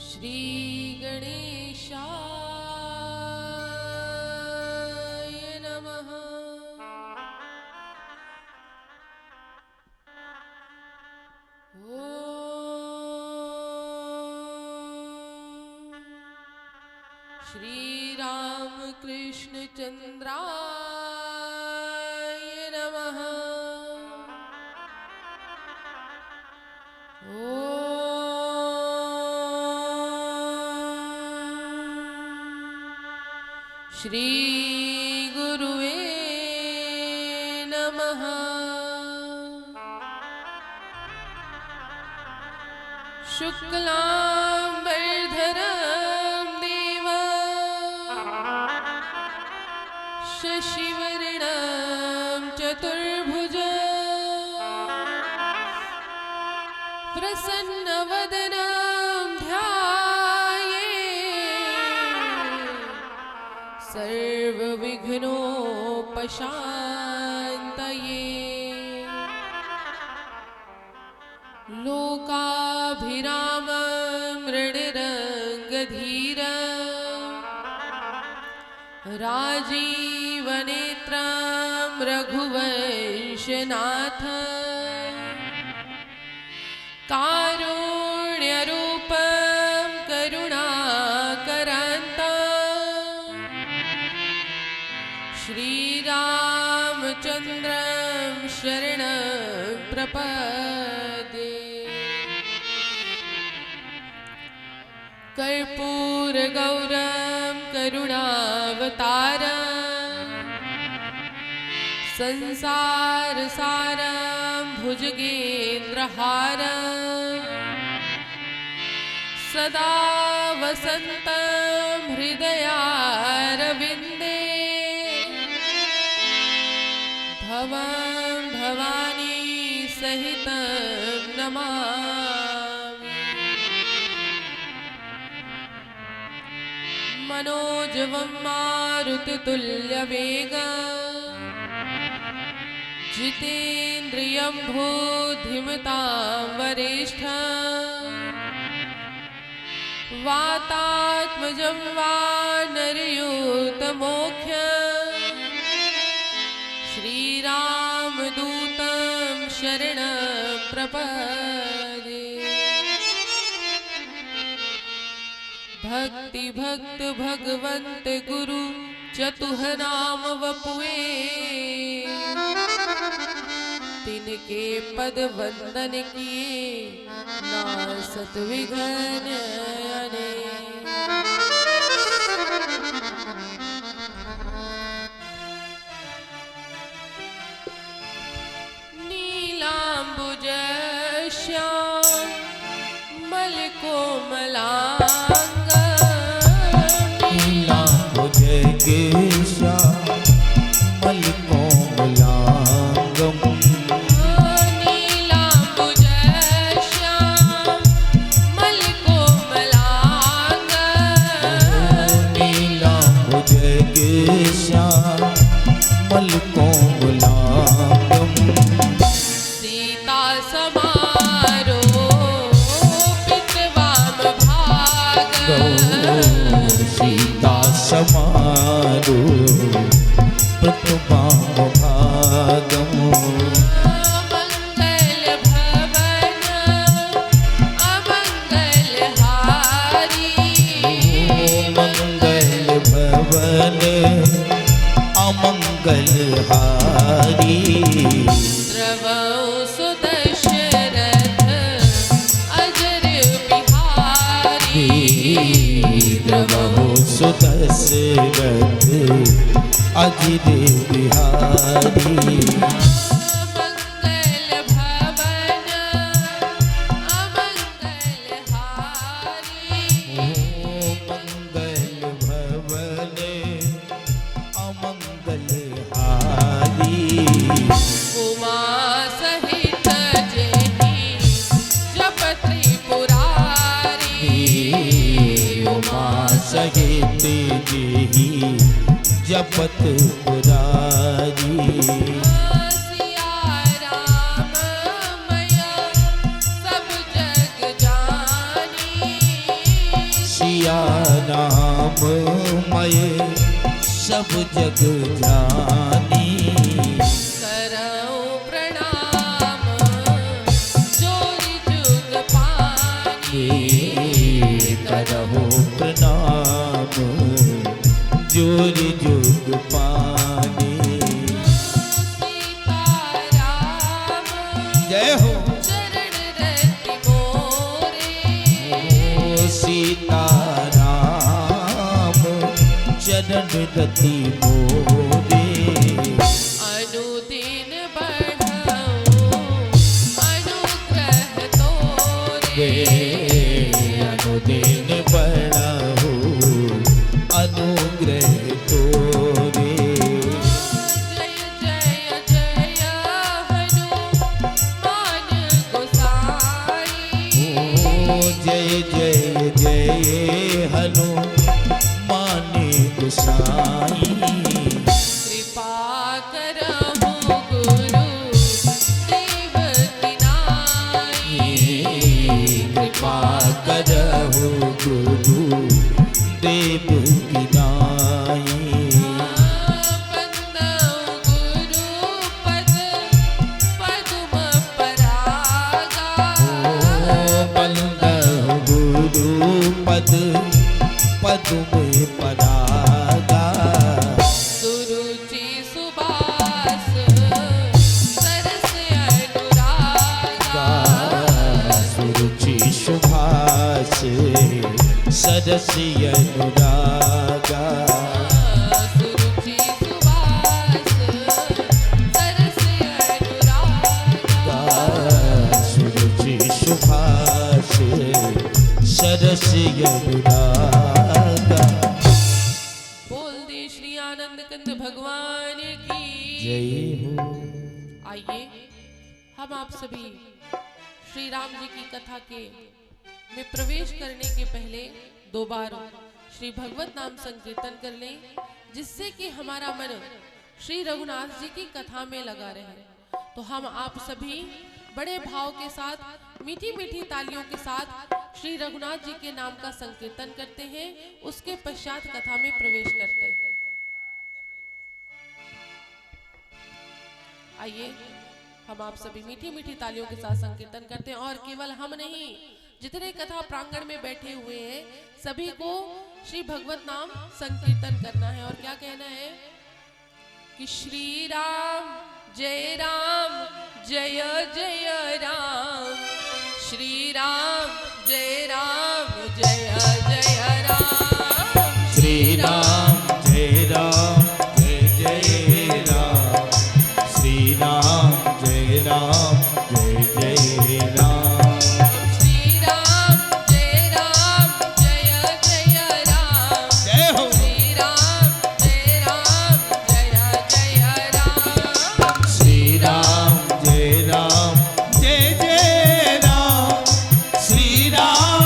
श्री गणेशाय नमः। ओम श्री राम कृष्ण चंद्राय नमः। श्री गुरुवे नमः। शुक्लांबरधरं देवं शशिवर्णं चतुर्भुजं प्रसन्नवदनं ध्यायेत् सर्वविघ्नोपशान्तये। लोकाभिरामं मृणरङ्गधीरं राजीवनेत्रं रघुवंशनाथं कारुण्यरूपं करुणाकरान्तं श्रीरामचन्द्रं शरणं प्रपद्ये। कर्पूरगौरं करुणावतारं संसारसारं भुजगेन्द्रहारं सदा वसन्तं हृदयारविन्दे भवं भवानी सहितं नमामि। मनोजवं मारुततुल्यवेगं जितेन्द्रियं बुद्धिमतां वरिष्ठं वातात्मजं वानरयूतमोख्यं श्रीरामदूतं शरणं प्रपद्ये। भक्ति भक्त भगवंत गुरु चतुह नाम वपुए तिनके पद वंदन किए नासत विघ्न अने। नीलांबुज श्याम मलकोमलांग केशा मलकोमलांगम नीलांबुज श्याम मलकोमलांग नीलांबुज केशा मलकोमलांगम सीता समारोपित वाम भाग सीता समारो प्रतुवाम भागम मंगल भवन अमंगल हारी मंगल भवन अमंगल हारी द्रवौ सुदशरथ अजर बिहारी द्रवहु सुदशरथ अजिर बिहारी मंगल भवन अमंगल हारी मंगल भवन अमंगल हारी उमा सहित जेहि जप त्रिपुरारी उमा सहित जेहि जपत पुरारी सिया राम मैया सब जग जानी सिया राम मय सब जग जानी। करऊं प्रणाम जोरी जुग पानी। करहु प्रणाम जोर जुग पानी। सीताराम जय हो चरण रति मोरे। सीता राम चरण रति मोरे। अनुदिन बढ़ऊं अनुग्रह तोरे। अनुदिन बढ़हु अनुग्रह तोरे। जय जय जय हनुमान गोसाई। जय जय जय हनुमान गोसाई। कृपा करहु गुरु देव की नाई। कृपा करहु गुरु देव की नाई। बंदऊ गुरु पद पद्म परागा। बंदहु गुरु पद पद्म परागा। सुरुचि सुबास सरस अनुरागा। सुरुचि सुभाष सरस अनुरागा। सुरुचि सुबास सरस अनुरागा। सुरुचि सुभाष सरस अनुरागा। बोल दे श्री आनंद कंद भगवान की जय हो। आइए हम आप सभी श्री राम जी की कथा के में प्रवेश करने के पहले 2 बार श्री भगवत नाम संकीर्तन कर लें, जिससे कि हमारा मन श्री रघुनाथ जी की कथा में लगा रहे। तो हम आप सभी बड़े भाव के साथ मीठी मीठी तालियों के साथ श्री रघुनाथ जी के नाम का संकीर्तन करते हैं। उसके पश्चात कथा में प्रवेश करते हैं। आइए हम आप सभी मीठी मीठी तालियों के साथ संकीर्तन करते हैं। और केवल हम नहीं, जितने कथा प्रांगण में बैठे हुए हैं सभी को श्री भगवत नाम संकीर्तन करना है। और क्या कहना है कि श्री राम जय जय राम। श्री राम जय जय राम। श्री राम जय जय राम। श्री राम जय जय राम। श्री राम जय जय राम। जय हो। श्री राम जय जय राम। श्री राम जय जय राम। श्री राम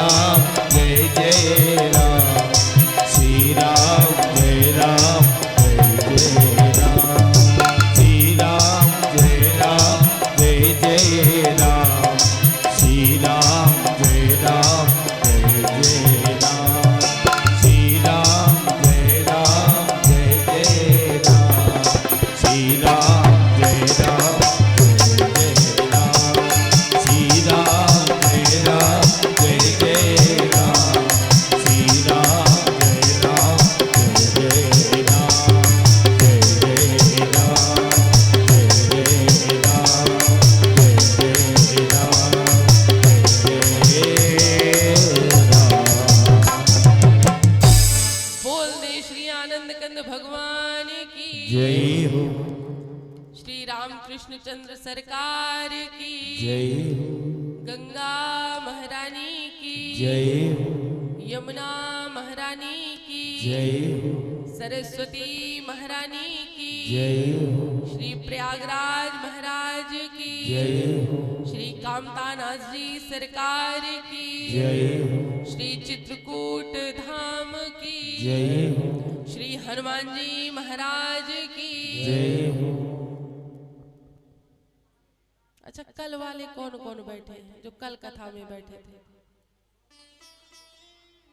राम जय जय राम श्री राम जय राम जय जय राम श्री राम जय राम श्री राम जय राम जय जय राम श्री राम जय राम श्री राम जय राम जय राम श्री राम जय राम जय जय राम श्री राम जय राम जय जय राम जय जय राम जय जय राम जय जय राम जय जय राम। बोल दे श्री आनंद कंद भगवान की जय हो श्री रामकृष्ण चंद्र सरकार की जय हो गंगा महारानी की जय हो यमुना महारानी की जय हो सरस्वती महारानी की जय हो श्री प्रयागराज महाराज की जय हो श्री कामतानाथ जी सरकार की जय हो श्री चित्रकूट धाम की जय हो श्री हनुमान जी महाराज की जय हो। अच्छा, कल वाले कौन कौन बैठे हैं जो कल कथा में बैठे थे?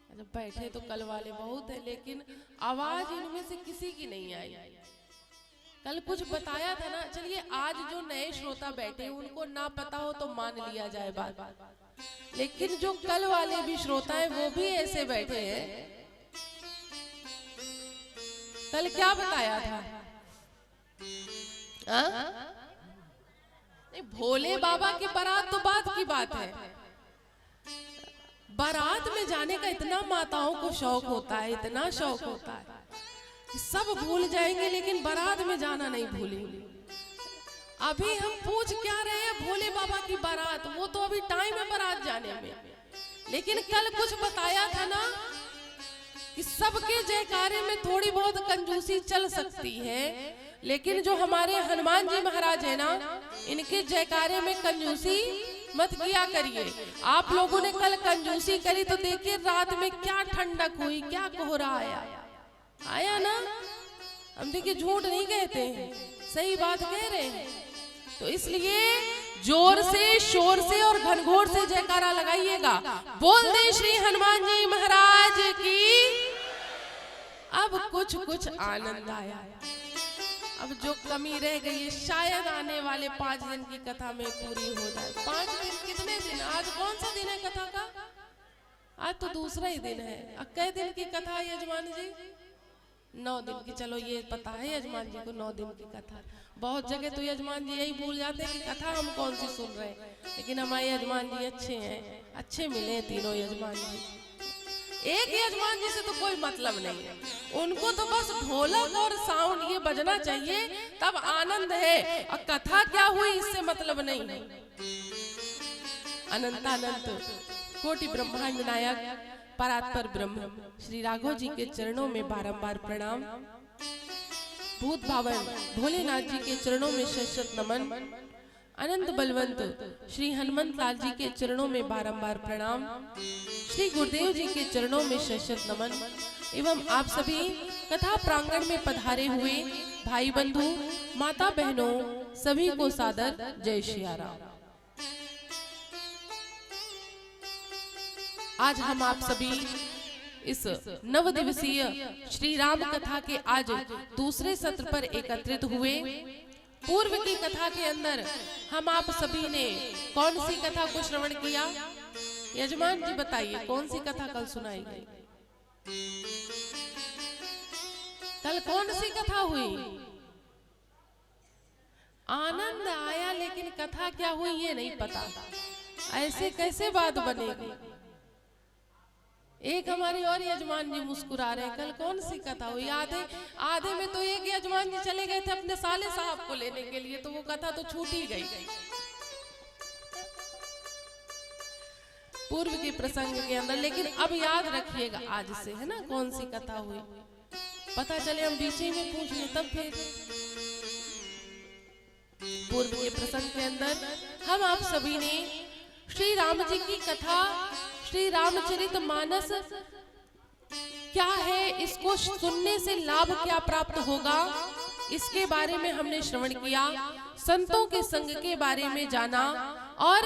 अच्छा, बैठे तो कल वाले बहुत है, लेकिन आवाज इनमें से किसी की नहीं आई। कल कुछ बताया था ना। चलिए, आज जो नए श्रोता बैठे उनको ना पता हो तो मान लिया जाए बात, लेकिन जो कल वाले भी श्रोता हैं वो भी ऐसे बैठे हैं। कल क्या बताया था? नहीं, भोले बाबा की बारात तो बात की बात है। बारात में जाने का इतना माताओं को शौक होता है, इतना शौक होता है कि सब भूल जाएंगे लेकिन बारात में जाना नहीं भूलेंगे। अभी हम पूछ क्या रहे हैं भोले बाबा की बारात, वो तो अभी टाइम है बारात जाने में। लेकिन कल कुछ बताया था ना कि सबके जयकारे में थोड़ी बहुत कंजूसी चल सकती है, लेकिन जो हमारे हनुमान जी महाराज है ना, इनके जयकारे में कंजूसी मत किया करिए। आप लोगों ने कल कंजूसी करी तो देखिए रात में क्या ठंडक हुई, क्या कोहरा आया ना। हम देखिए झूठ नहीं कहते हैं, सही बात कह रहे हैं। तो इसलिए जोर से, शोर से और घनघोर से जयकारा लगाइएगा। बोल दे श्री हनुमान जी महाराज की। अब कुछ आनंद आया। अब जो कमी रह गई है शायद आने वाले 5 दिन की कथा में पूरी हो जाए। 5 दिन कितने दिन? आज कौन सा दिन है कथा का? आज तो दूसरा ही दिन है। अब कै दिन की कथा है यजमान जी? 9 दिन की। चलो ये पता है यजमान जी को 9 दिन की कथा। बहुत जगह तो यजमान जी यही भूल जाते हैं कि कथा हम कौन सी सुन रहे हैं, लेकिन हमारे यजमान जी अच्छे हैं, अच्छे मिले तीनों यजमान जी। एक यजमान जी से तो कोई मतलब नहीं है, उनको तो बस ढोलक और साउंड ये बजना चाहिए तब आनंद है, और कथा क्या हुई इससे मतलब नहीं है। अनंतानंत कोटि ब्रह्मांड नायक परात्पर ब्रह्म श्री राघव जी के चरणों में बारंबार प्रणाम। भूत भावन भोलेनाथ जी के चरणों में शत नमन। अनंत बलवंत श्री हनुमंत लाल जी के चरणों में बारंबार प्रणाम। श्री गुरुदेव जी के चरणों में शत नमन। एवं आप सभी कथा प्रांगण में पधारे हुए भाई बंधु, माता बहनों, सभी को सादर जय श्री राम। आज हम आप सभी इस 9 दिवसीय श्री राम कथा के आज दूसरे सत्र पर एकत्रित हुए। पूर्व की कथा के अंदर हम आप सभी ने कौन सी कथा को श्रवण किया? यजमान जी बताइए, कौन सी कथा कल सुनाई गई? कल कौन सी कथा हुई? आनंद आया, लेकिन कथा क्या हुई ये नहीं पता। ऐसे कैसे बात बनेगी? एक हमारी और यजमान जी मुस्कुरा रहे हैं। कल कौन सी कथा हुई? आधे में तो एक यजमान जी चले गए थे अपने साले साहब को लेने के लिए, तो वो कथा तो छूट ही गई। पूर्व के प्रसंग के अंदर, लेकिन अब याद रखिएगा आज से, है ना, कौन सी कथा हुई। पता चले हम बीच में पूछ लें तब फिर। पूर्व के प्रसंग के अंदर हम आप सभी ने श्री राम जी की कथा श्री रामचरितमानस क्या है, इसको सुनने से लाभ क्या प्राप्त होगा, इसके बारे में हमने श्रवण किया, संतों के संग के बारे में जाना। और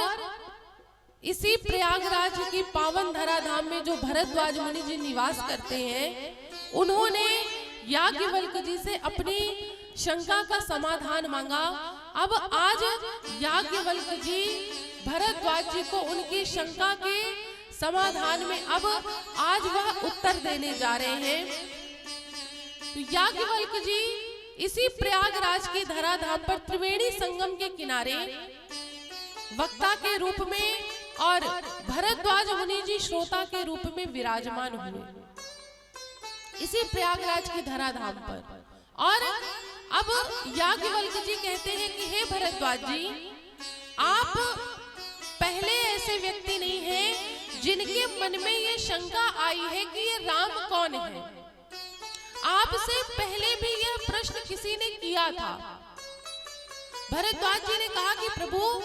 इसी प्रयागराज की पावन धरा धाम में जो भरद्वाज मुनि जी निवास करते हैं, उन्होंने याज्ञवल्क्य जी से अपनी शंका का समाधान मांगा। अब आज याज्ञवल्क्य जी भरद्वाज जी को उनकी शंका के समाधान में अब आज वह उत्तर देने जा रहे हैं। तो याज्ञवल्क्य जी इसी प्रयागराज की धरा धाम पर त्रिवेणी संगम के किनारे वक्ता के रूप में और भरद्वाज मुनि जी श्रोता के रूप में विराजमान हुए इसी प्रयागराज की धरा धाम पर। और अब याज्ञवल्क्य जी कहते हैं कि हे भरद्वाज जी, आप पहले ऐसे व्यक्ति नहीं हैं जिनके मन में ये शंका आई है कि ये राम कौन है। आपसे पहले भी यह प्रश्न किसी ने किया था। भरद्वाज जी ने कहा कि प्रभु,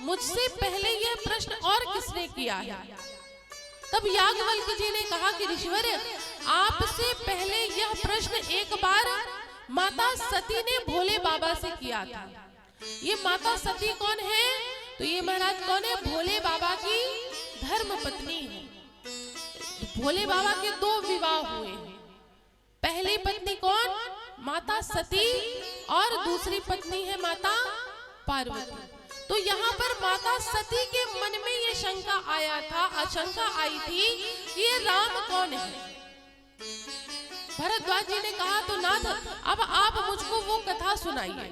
मुझसे पहले यह प्रश्न और किसने किया है। तब याज्ञवल्क्य जी ने कहा कि ऋषिवर, आपसे पहले यह प्रश्न एक बार माता सती ने भोले बाबा से किया था। ये माता सती कौन है? तो ये महाराज कौन है? भोले बाबा की धर्म पत्नी है। भोले बाबा के 2 विवाह हुए हैं। पहली पत्नी कौन? माता सती, और दूसरी पत्नी है माता पार्वती। तो यहाँ पर माता सती के मन में ये शंका आया था, आशंका आई थी कि ये राम कौन है। भरद्वाज जी ने कहा तो नाथ, अब आप मुझको वो कथा सुनाइए।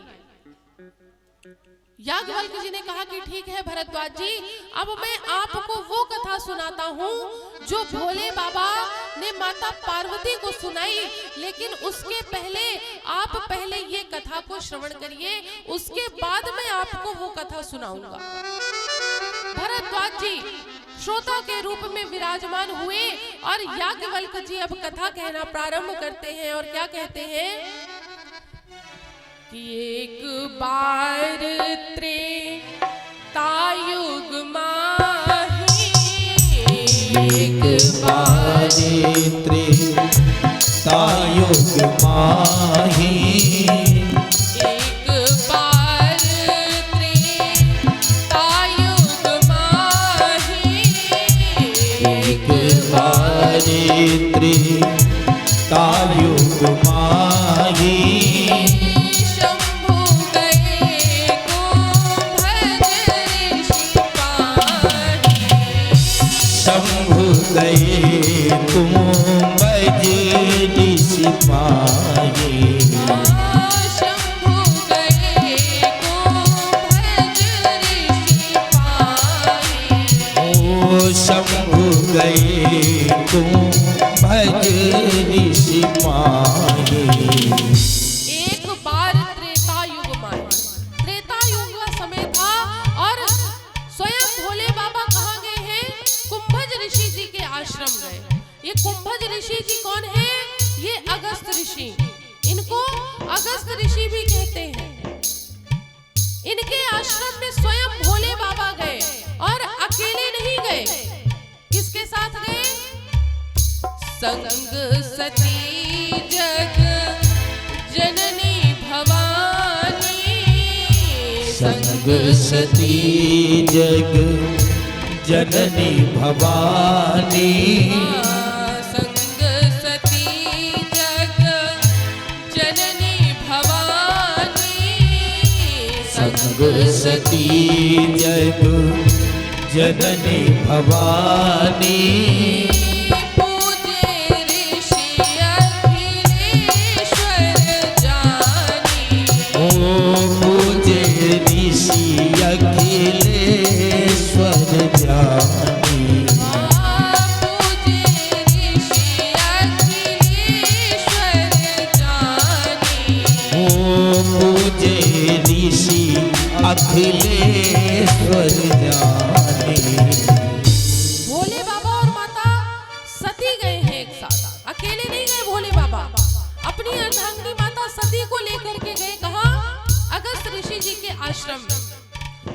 याज्ञवल्क्य जी ने कहा कि ठीक है भरद्वाज जी, अब मैं आपको वो कथा सुनाता हूँ जो भोले बाबा ने माता पार्वती को सुनाई। लेकिन उसके पहले आप पहले ये कथा को श्रवण करिए, उसके बाद मैं आपको वो कथा सुनाऊंगा। भरद्वाज जी श्रोता के रूप में विराजमान हुए और याज्ञवल्क्य जी अब कथा कहना प्रारंभ करते हैं। और क्या कहते हैं कि एक बार त्रेतायुग माही, एक बार त्रेतायुग माही, एक बार त्रेतायुग माही, एक बार त्रेतायुग माही, गए कुंभज ऋषि पाए, शंभु गए कुंभज ऋषि पाए, ओ शंभु गए कुंभज ऋषि पाए। एक बार त्रेतायुग माही, त्रेतायुग का समय था और स्वयं भोले बाबा कहाँ गए हैं? कुंभज ऋषि जी के आश्रम गए। ये कुंभज ऋषि जी कौन है? ये अगस्त ऋषि, इनको अगस्त ऋषि भी कहते हैं। इनके आश्रम में स्वयं भोले बाबा गए और अकेले नहीं गए, किसके साथ गए? संग सती जग जननी भवानी, संग सती जग जननी भवानी, संग सती जग जननी भवानी, संग सती जग जननी भवानी, पूजे ऋषि अखिलेश्वर जानी, ओ पूजे ऋषि अखिलेश्वर जानी, पूजे ऋषि अखिलेश्वर जानी, ओ पूजे ऋषि अखिलेश्वर जानी। भोले बाबा और माता सती गए हैं एक साथ, अकेले नहीं गए भोले बाबा, अपनी अर्धांगिनी माता सती को लेकर के गए। कहाँ? अगस्त ऋषि जी के आश्रम में।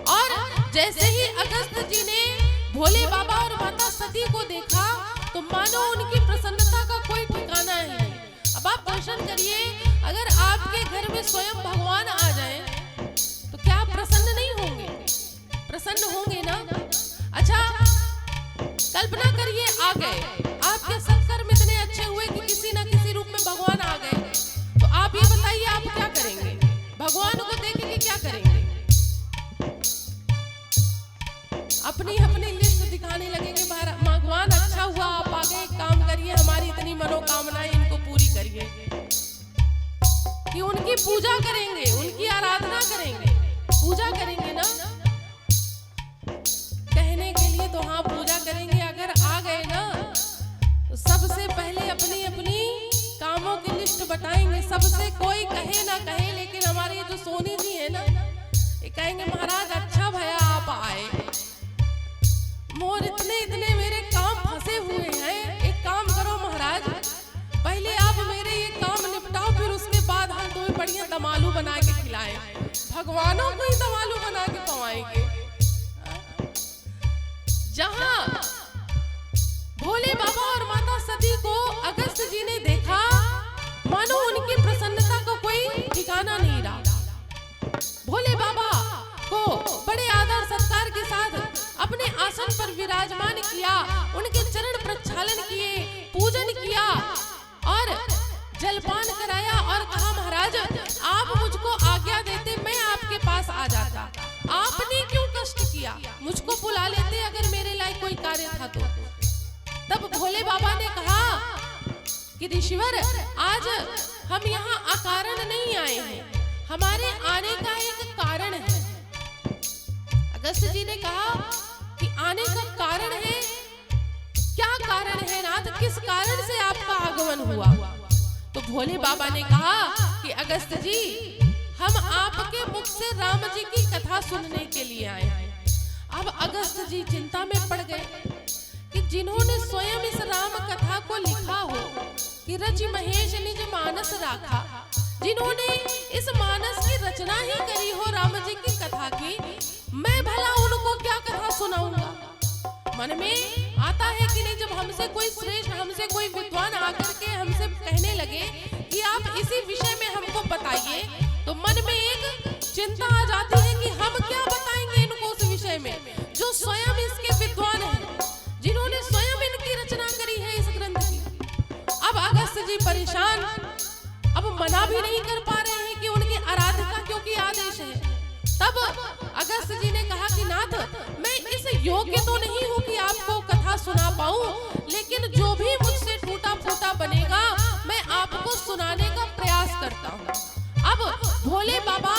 और जैसे ही अगस्त जी ने भोले बाबा और माता सती को स्वयं भगवान आ जाएं तो क्या प्रसन्न नहीं होंगे? प्रसन्न होंगे ना। अच्छा कल्पना करिए आ गए, आपके सत्कर्म इतने अच्छे हुए कि किसी ना किसी रूप में भगवान आ गए, तो आप ये बताइए आप क्या करेंगे? भगवान को देख के क्या करेंगे? अपनी अपनी लिस्ट दिखाने लगेंगे, भगवान अच्छा हुआ आप आ गए, काम करिए, हमारी इतनी मनोकामनाएं इनको पूरी करिए। कि उनकी पूजा करेंगे, उनकी आराधना करेंगे, पूजा करेंगे ना। कहने के लिए तो हाँ पूजा करेंगे, अगर आ गए ना तो सबसे पहले अपनी अपनी कामों की लिस्ट बताएंगे। सबसे कोई कहे ना कहे, लेकिन हमारे ये जो सोनी जी है ना, ये कहेंगे महाराज अच्छा भया आप आए, मोर इतने इतने मेरे काम फंसे हुए हैं, एक काम करो महाराज, पहले आप मेरे ये काम निपटाओ, फिर उसके बाद हम तुम्हें बढ़िया दमालू बना के खिलाएं। भगवानों को ही दमालू बना के खवाएंगे। जहां भोले बाबा और माता सती को अगस्त जी ने देखा, मानो उनकी प्रसन्नता को कोई ठिकाना नहीं रहा। भोले बाबा को बड़े आदर सत्कार के साथ अपने आसन पर विराजमान किया, उनके चरण प्रक्षालन किए, पूजन किया और जलपान कराया और कहा महाराज आप मुझको आज्ञा देते मैं आपके पास आ जाता, आपने क्यों कष्ट किया, मुझको बुला लेते अगर मेरे लायक कोई कार्य था तो। तब भोले बाबा ने कहा कि ऋषिवर आज हम यहाँ अकारण नहीं आए हैं, हमारे आने का एक कारण है। अगस्त जी ने कहा कि आने का कारण है, क्या कारण है नाथ, किस कारण से आपका आगमन हुआ? तो भोले बाबा ने कहा कि अगस्त जी हम आपके मुख से राम जी की कथा सुनने के लिए आए हैं। अब अगस्त जी चिंता में पड़ गए कि जिन्होंने स्वयं इस राम कथा को लिखा हो कि रचि महेश निज मानस राखा, जिन्होंने इस मानस की रचना ही करी हो राम जी की कथा की, मैं भला उनको क्या कथा सुनाऊंगा? मन में आता है कि नहीं, जब हमसे कोई श्रेष्ठ, हमसे कोई विद्वान आकर के हमसे कहने लगे कि आप इसी विषय में हमको बताइए, तो मन में एक चिंता आ जाती है कि हम क्या बताएंगे इनको उस विषय में जो स्वयं इसके विद्वान हैं, जिन्होंने स्वयं इनकी रचना करी है इस ग्रंथ की। अब अगस्त जी परेशान, अब मना भी नहीं कर पा रहे हैं कि उनकी आराधना क्योंकि आदेश है। तब अगस्त जी ने कहा कि नाथ मैं इस योग्य तो नहीं हूँ कि आपको कथा सुना पाऊं, लेकिन जो भी मुझसे टूटा फूटा बनेगा मैं आपको सुनाने का प्रयास करता हूँ। अब भोले बाबा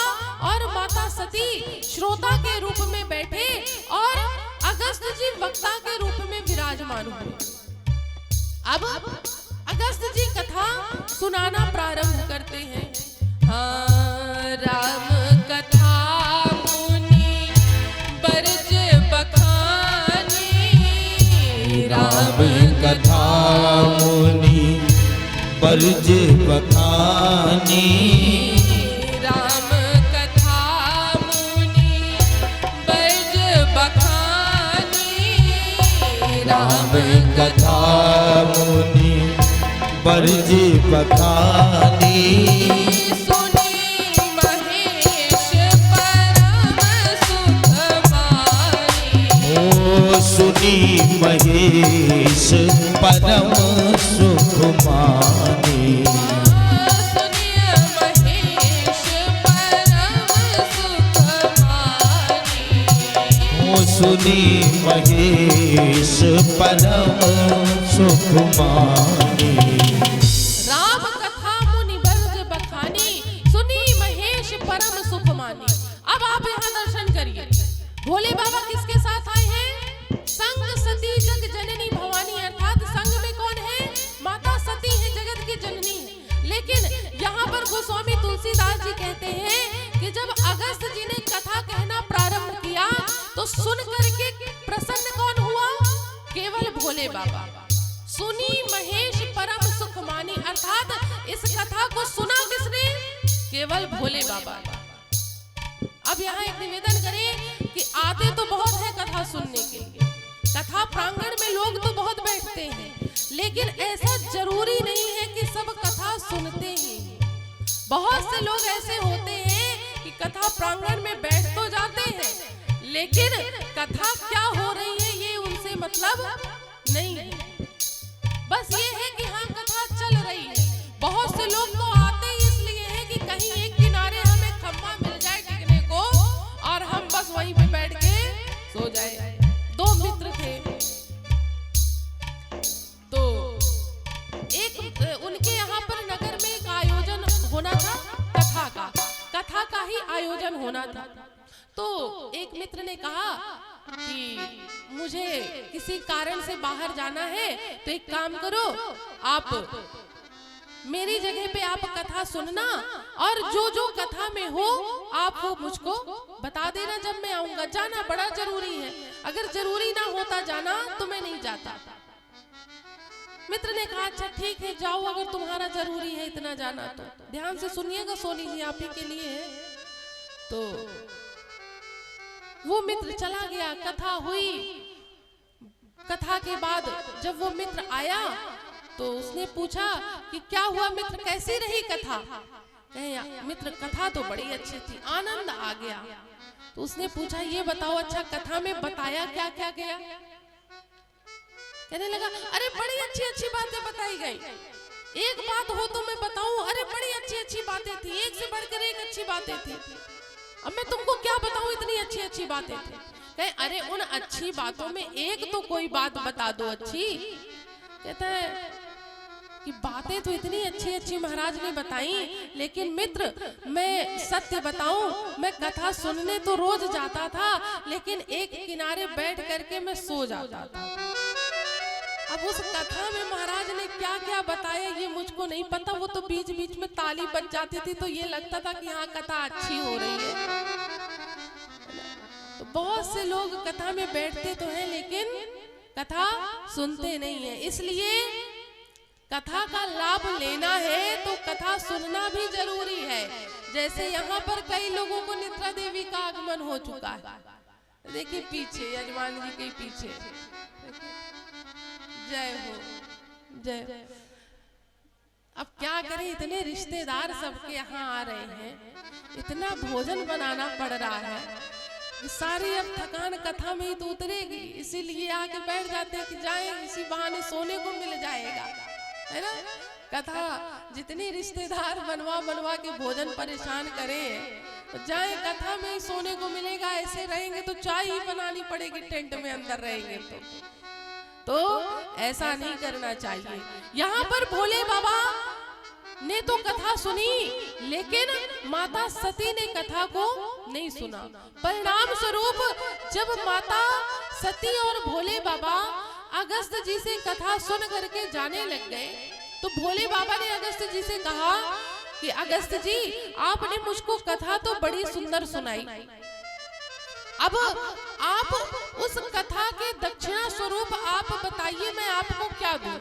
और माता सती श्रोता के रूप में बैठे और अगस्त जी वक्ता के रूप में विराजमान हुए। अब अगस्त जी कथा सुनाना प्रारंभ करते हैं। हाँ, राम कथा मुनि बरज बखानी, राम कथा मुनि बरज बखानी, राम कथा मुनि बरज बखानी, राम कथा मुनि बरज बखानी, सुनी महेश परम सुख मानी, ओ सुनी महेश परम सुख मानी, सुनिय महेश परम सुख मानी, ओ सुनी महेश परम सुख मानी। राम कथा मुनि बरज बखानी, सुनी महेश परम सुख मानी। अब आप यहाँ दर्शन करिए, भोले बाबा किसके साथ आए हैं? संग सती जग जननी भवानी, अर्थात संग में कौन है? माता सती है, जगत की जननी है। लेकिन यहाँ पर गोस्वामी तुलसीदास जी कहते हैं कि जब अगस्त जी ने कथा कहना प्रारंभ किया तो सुन करके प्रसन्न कौन हुआ? केवल भोले बाबा। सुनी महेश परम सुख मानी, अर्थात इस कथा को सुना किसने? केवल भोले बाबा। अब यहाँ एक निवेदन करें कि आते तो बहुत है कथा सुनने के लिए, कथा प्रांगण में लोग तो बहुत बैठते हैं, लेकिन ऐसा जरूरी नहीं है कि सब कथा सुनते ही। बहुत से से लोग ऐसे होते हैं कि कथा प्रांगण में बैठ तो जाते हैं, लेकिन कथा क्या हो रही है ये उनसे मतलब नहीं है। बस ये है कि हाँ कथा चल रही है। बहुत से लोग तो आते ही इसलिए हैं कि कहीं एक किनारे हमें खम्मा मिल जाए टिकने को और हम बस वहीं पे बैठ के सो जाए। दो मित्र थे, तो एक उनके यहाँ पर नगर में एक आयोजन होना था, कथा का ही आयोजन होना था। तो एक मित्र ने कहा कि मुझे किसी कारण से बाहर जाना है, तो एक काम करो, आप मेरी जगह पे आप कथा सुनना और जो जो कथा में हो आप वो मुझको बता देना जब मैं आऊंगा। जाना बड़ा जरूरी है, अगर जरूरी ना होता जाना तो मैं नहीं जाता। मित्र ने कहा अच्छा ठीक है जाओ, अगर तुम्हारा जरूरी है इतना जाना तो। ध्यान से सुनिएगा सोनी जी, आप ही के लिए है। तो वो मित्र चला गया, कथा हुई। कथा के बाद जब वो मित्र आया तो उसने पूछा कि क्या हुआ मित्र, कैसी रही कथा? कहे मित्र कथा तो बड़ी अच्छी थी, आनंद आ गया। तो उसने पूछा ये बताओ अच्छा कथा में बताया क्या क्या गया? कहने लगा अरे बड़ी अच्छी अच्छी बातें बताई गई। एक बात हो तो मैं बताऊं, अरे बड़ी अच्छी अच्छी बातें थी, एक से बढ़कर एक अच्छी बातें थी। अब मैं तुमको क्या बताऊं, इतनी अच्छी अच्छी बातें थी। कहे अरे उन अच्छी बातों में एक तो कोई बात बता दो अच्छी। कहता है कि बातें तो इतनी अच्छी अच्छी महाराज ने बताई, लेकिन मित्र मैं सत्य बताऊं, मैं कथा सुनने तो रोज जाता था, लेकिन एक किनारे बैठ करके मैं सो जाता था। अब उस कथा में महाराज ने क्या क्या बताया ये मुझको नहीं पता, वो तो बीच बीच में ताली बज जाती थी तो ये लगता था कि हाँ कथा अच्छी हो रही है। तो बहुत से लोग कथा में बैठते तो हैं लेकिन कथा सुनते नहीं है। इसलिए कथा का लाभ लेना है तो कथा सुनना भी जरूरी है। जैसे यहाँ पर कई लोगों को निद्रा देवी का आगमन हो चुका है, देखिए पीछे यजमान जी के पीछे, जय हो जय। अब क्या करें, इतने रिश्तेदार सबके यहाँ आ रहे हैं, इतना भोजन बनाना पड़ रहा है, सारी अब थकान कथा में ही तो उतरेगी, इसीलिए आके बैठ जाते हैं कि जाएं इसी बहाने सोने को मिल जाएगा, है ना। कथा जितनी रिश्तेदार बनवा बनवा के भोजन परेशान करें तो जाएं कथा में ही सोने को मिलेगा। ऐसे रहेंगे तो चाय ही बनानी पड़ेगी टेंट में अंदर रहेंगे तो ऐसा नहीं करना चाहिए। यहाँ पर भोले बाबा ने तो कथा सुनी लेकिन माता सती ने कथा को नहीं सुना। परिणाम स्वरूप जब माता सती और भोले बाबा अगस्त जी से कथा सुन करके जाने लग गए तो भोले बाबा ने अगस्त जी से कहा कि अगस्त जी आपने मुझको कथा तो बड़ी सुंदर सुनाई, अब आप उस कथा के दक्षिणा स्वरूप आप बताइए मैं आपको क्या दूं।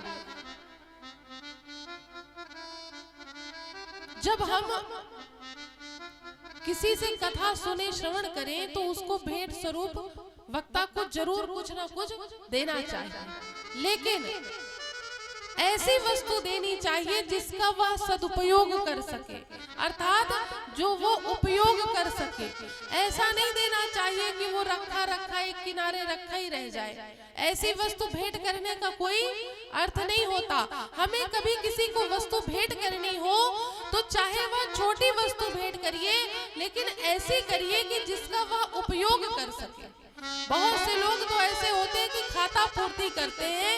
जब हम किसी से कथा सुने श्रवण करें तो उसको भेंट स्वरूप वक्ता को जरूर कुछ ना कुछ देना चाहिए, लेकिन ऐसी वस्तु देनी चाहिए जिसका वह सदुपयोग कर सके, अर्थात जो वो उपयोग कर सके। ऐसा नहीं देना चाहिए कि वो रखा रखा एक किनारे रखा ही रह जाए। ऐसी वस्तु भेंट करने का कोई अर्थ नहीं होता। हमें कभी किसी को वस्तु भेंट करनी हो तो चाहे वह छोटी वस्तु भेंट करिए, लेकिन ऐसी करिए कि जिसका वह उपयोग कर सके। बहुत से लोग तो ऐसे होते हैं कि खाता पूर्ति करते हैं,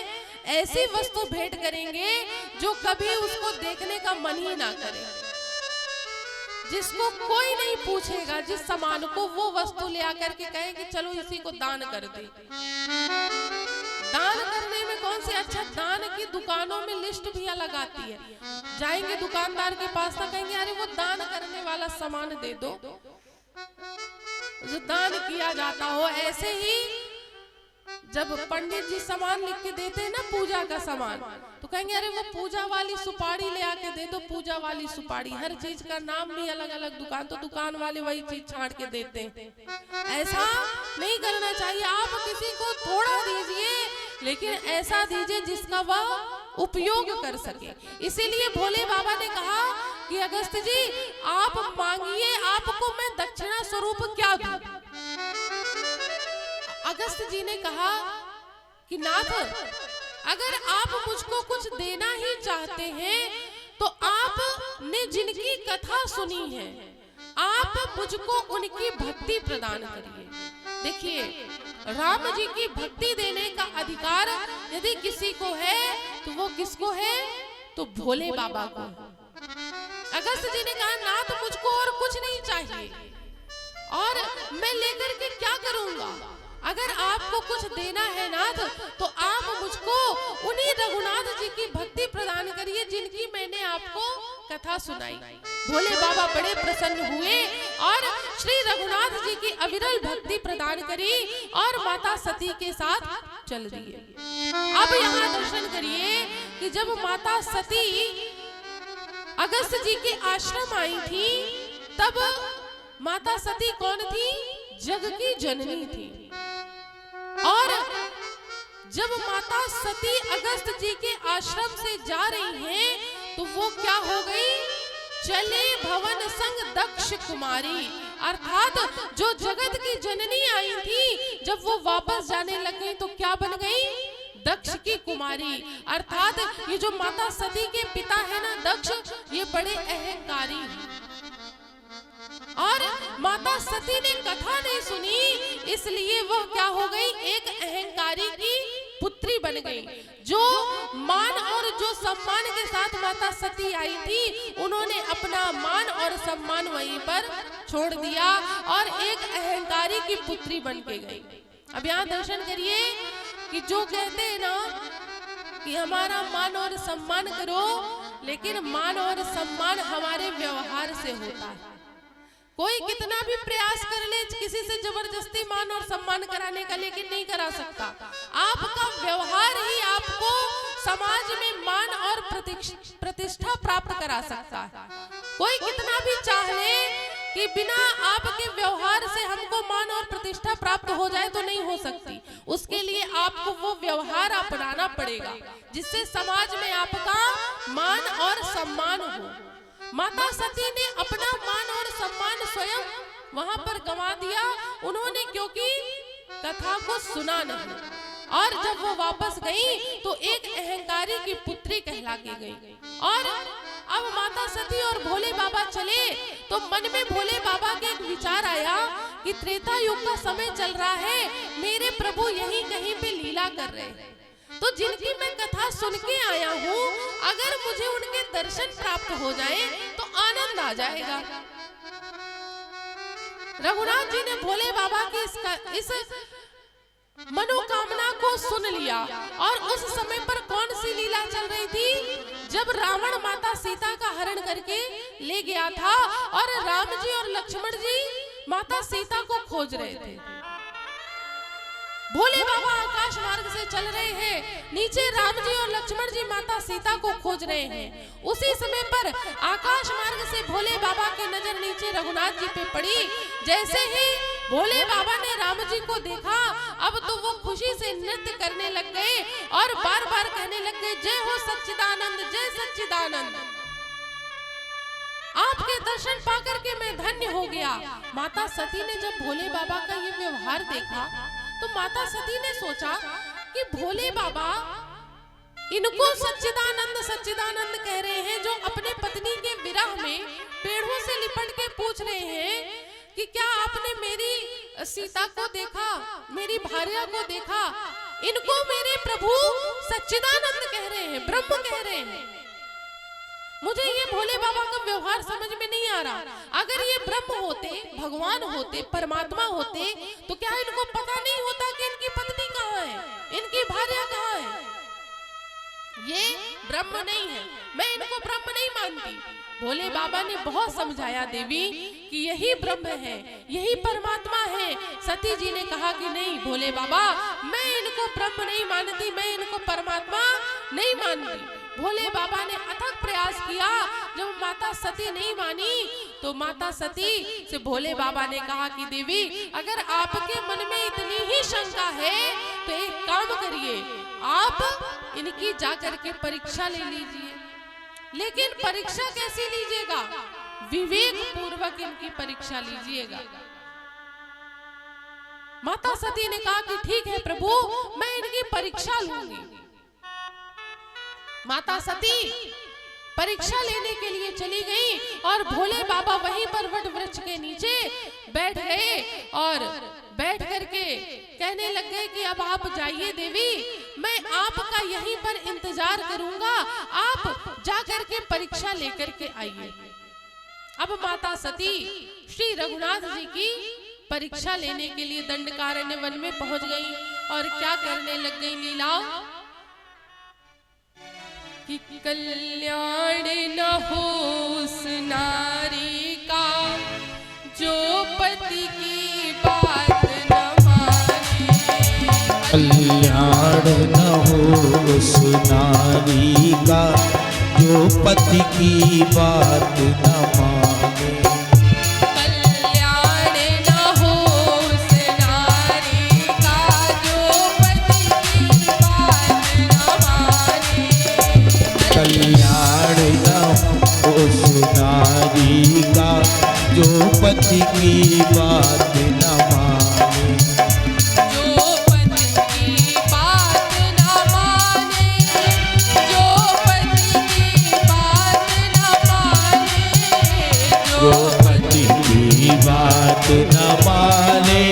ऐसी वस्तु भेंट करेंगे जो कभी उसको देखने का मन ही ना करे, जिसको कोई नहीं पूछेगा, जिस सामान को वो वस्तु ले आकर के कहे कि चलो इसी को दान कर दे। दान करने में कौन से अच्छा, दान की दुकानों में लिस्ट भी अलग आती है। जाएंगे दुकानदार के पास तो कहेंगे अरे वो दान करने वाला सामान दे दो, जो दान किया जाता हो। ऐसे ही जब पंडित जी सामान लिख के देते हैं ना पूजा का सामान, तो कहेंगे अरे वो पूजा वाली सुपारी ले आके दे दो, पूजा वाली सुपारी। हर चीज का नाम भी अलग अलग दुकान, तो दुकान वाले वही चीज छांट के देते हैं। ऐसा नहीं करना चाहिए। आप किसी को थोड़ा दीजिए लेकिन ऐसा दीजिए जिसका वह उपयोग कर सके। इसीलिए भोले बाबा ने कहा कि अगस्त जी आप मांगिए, आपको मैं दक्षिणा स्वरूप क्या दूं। अगस्त जी ने कहा कि नाथ, अगर आप मुझको कुछ देना ही चाहते हैं तो आपने जिनकी कथा सुनी है आप मुझको उनकी भक्ति प्रदान करिए। देखिए, राम जी की भक्ति देने का अधिकार यदि किसी को है तो वो किसको है? तो भोले बाबा को। अगस्त जी ने कहा नाथ, मुझको और कुछ नहीं चाहिए और मैं लेकर के क्या करूंगा? अगर आपको कुछ देना है नाथ तो आप मुझको उन्हीं रघुनाथ जी की भक्ति प्रदान करिए जिनकी मैंने आपको कथा सुनाई। भोले बाबा बड़े प्रसन्न हुए और श्री रघुनाथ जी की अविरल भक्ति प्रदान करी और माता सती के साथ चल दिए। अब यहाँ दर्शन करिए कि जब माता सती अगस्त जी के आश्रम आई थी तब माता सती कौन थी? जग की जननी थी। और जब माता सती अगस्त जी के आश्रम से जा रही हैं तो वो क्या हो गई? चले भवन संग दक्ष कुमारी, अर्थात जो जगत की जननी आई थी जब वो वापस जाने लग गई तो क्या बन गई? दक्ष की कुमारी। अर्थात ये जो माता सती के पिता है ना दक्ष, ये बड़े अहंकारी हैं और माता सती ने कथा नहीं सुनी, इसलिए वह क्या हो गई? एक अहंकारी की पुत्री बन गई। जो मान और जो सम्मान के साथ माता सती आई थी उन्होंने अपना मान और सम्मान वहीं पर छोड़ दिया और एक अहंकारी की पुत्री बन के गई। अब यहाँ दर्शन करिए कि जो कहते हैं ना कि हमारा मान और सम्मान करो, लेकिन मान और सम्मान हमारे व्यवहार से होता है। कोई कितना भी प्रयास कर ले किसी से जबरदस्ती मान और सम्मान कराने का, लेकिन नहीं करा सकता। आपका व्यवहार ही आपको समाज में मान और प्रतिष्ठा प्राप्त करा सकता है। कोई कितना भी चाह ले कि बिना आपके व्यवहार से हमको मान और प्रतिष्ठा प्राप्त हो जाए तो नहीं हो सकती। उसके लिए आपको वो व्यवहार अपनाना पड़ेगा जिससे समाज में आपका मान और सम्मान हो। माता सती ने अपना मान और सम्मान स्वयं वहां पर गंवा दिया उन्होंने, क्योंकि कथा को सुना नहीं। और जब वो वापस गई तो एक अहंकारी की पुत्री कहला के गई। और अब माता सती और भोले बाबा चले तो मन में भोले बाबा के एक विचार आया कि त्रेता युग का समय चल रहा है, मेरे प्रभु यहीं कहीं पे लीला कर रहे हैं, तो जिनकी मैं कथा सुन के आया हूँ अगर मुझे उनके दर्शन प्राप्त हो जाए तो आनंद आ जाएगा। रघुनाथ जी ने भोले बाबा की इस मनोकामना को सुन लिया। और उस समय पर कौन सी लीला चल रही थी? जब रावण माता सीता का हरण करके ले गया था और राम जी और लक्ष्मण जी माता सीता को खोज रहे थे। भोले बाबा आकाश मार्ग से चल रहे हैं, नीचे राम जी और लक्ष्मण जी माता सीता को खोज रहे हैं। उसी समय पर आकाश मार्ग से भोले बाबा की नजर नीचे रघुनाथ जी पे पड़ी। जैसे ही भोले बाबा ने राम जी को देखा अब तो वो खुशी से नृत्य करने लग गए और बार बार कहने लग गए, जय हो सच्चिदानंद, जय सच्चिदानंद। आपके दर्शन पाकर के मैं धन्य हो गया। माता सती ने जब भोले बाबा का ये व्यवहार देखा तो माता सती ने सोचा कि भोले बाबा इनको सच्चिदानंद सच्चिदानंद कह रहे हैं, जो अपने पत्नी के विरह में पेड़ों से लिपट के पूछ रहे हैं कि क्या आपने मेरी सीता को देखा, मेरी भार्या को देखा। इनको मेरे प्रभु सच्चिदानंद कह रहे हैं, ब्रह्म कह रहे हैं। मुझे ये भोले बाबा का व्यवहार समझ में नहीं आ रहा। अगर ये ब्रह्म होते, भगवान होते, परमात्मा होते तो क्या इनको पता नहीं होता कि इनकी पत्नी कहाँ है, इनकी भार्या कहाँ है? ये ब्रह्म नहीं है, मैं इनको ब्रह्म नहीं मानती। भोले बाबा ने बहुत समझाया देवी कि यही ब्रह्म है, यही परमात्मा है। सती जी ने कहा कि नहीं भोले बाबा, मैं इनको ब्रह्म नहीं मानती, मैं इनको परमात्मा नहीं मानती। भोले बाबा ने अथक प्रयास किया। जब माता सती नहीं मानी तो माता सती से भोले बाबा ने कहा कि देवी अगर आपके मन में इतनी ही शंका है तो एक काम करिए, आप इनकी जाकर के परीक्षा ले लीजिए। लेकिन परीक्षा कैसी लीजिएगा? विवेक पूर्वक इनकी परीक्षा लीजिएगा। माता सती ने कहा कि ठीक है प्रभु, मैं इनकी परीक्षा लूंगी। माता सती परीक्षा लेने के लिए चली गई और भोले बाबा वहीं पर वट वृक्ष के नीचे बैठ गए और बैठ करके कहने लग गए कि अब आप जाइए देवी, मैं आपका यहीं पर इंतजार करूंगा, आप जा करके परीक्षा लेकर के आइए। अब माता सती श्री रघुनाथ जी की परीक्षा लेने के लिए दंडकारण्य वन में पहुंच गई और क्या करने लग गई लीलाओं कि कल्याण न हो उस नारी का जो पति की बात न माने। कल्याण न हो उस नारी का जो पति की बात न माने। कल्याण न हो उस नारी का जो पति की बात न माने। कल्याण न हो उस नारी का जो पति की बात न माने। जो पति की बात न माने, जो पति की बात न माने, जो पति की बात न माने,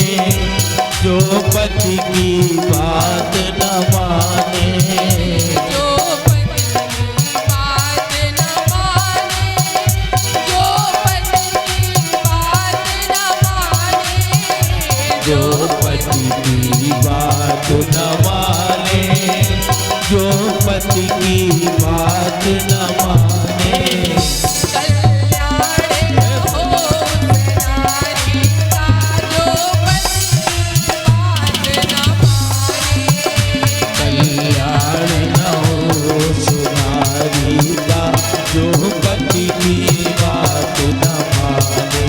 जो पति की बात न माने। जो पति की बात न माने, जो पति की बात न माने, जो पति की बात न माने, जो पति की बात न माने। कल्याण न हो उस नारी का जो पति की बात न माने। कल्याण न हो उस नारी का जो पति की बात न माने।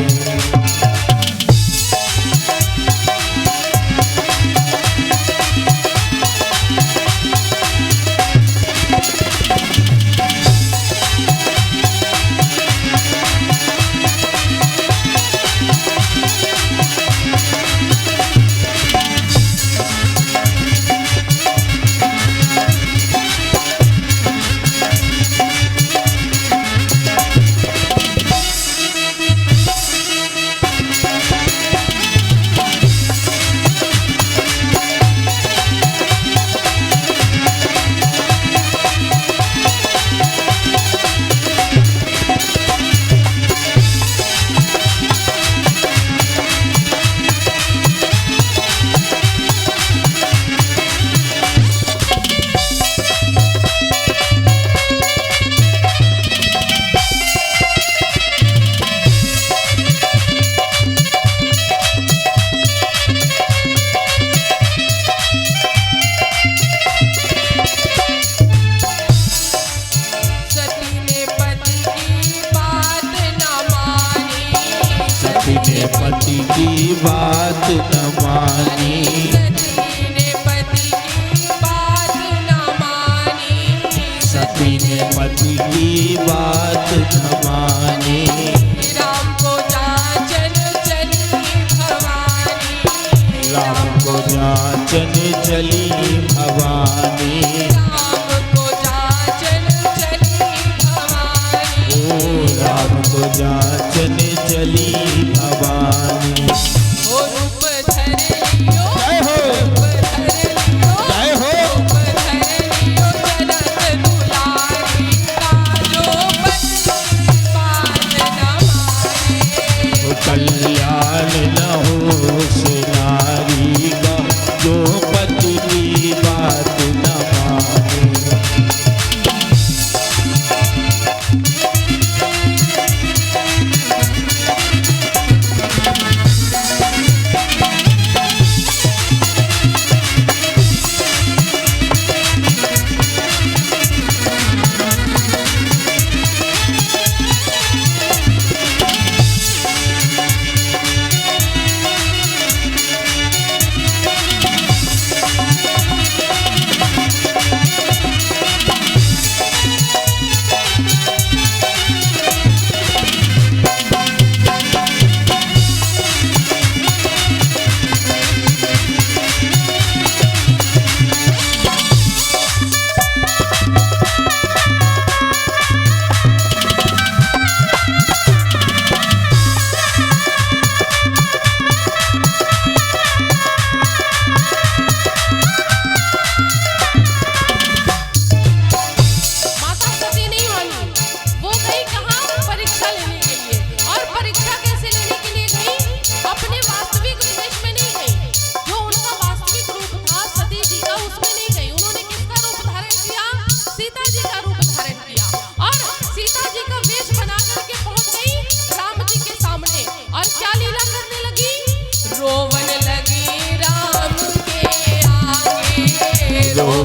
सती ने पति की बात न मानी। सती ने पति की बात न मानी। सती ने पति की बात न मानी। सती ने पति की बात न मानी। राम को जांचन चली भवानी। राम को जांचन चली भवानी। राम को जांचन चली भवानी। ओ राम को जांचन चली भवानी। ओ रूप धर लियो, जय हो, रूप धर लियो, जय हो। रूप धर लियो, जनक दुलारी का जो पति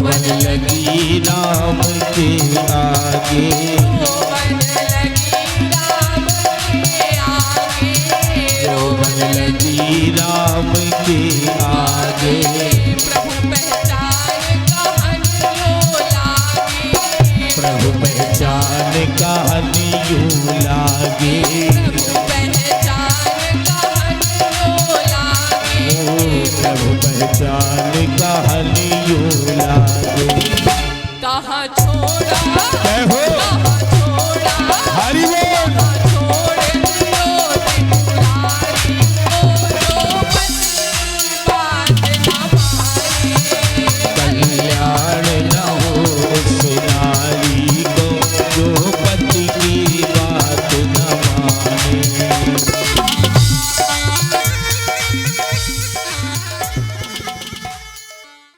रोवन लगी राम के आगे, रोवन लगी राम के आगे, रोवन लगी राम के आगे। प्रभु पहचान कहानियों लागे, प्रभु पहचान कहानियों लागे, प्रभु पहचान कहानियों लागे, प्रभु पहचान कहानियों लागे। कहाँ छोड़ा, जय हो कहाँ छोड़ा, हरि बोल। कहाँ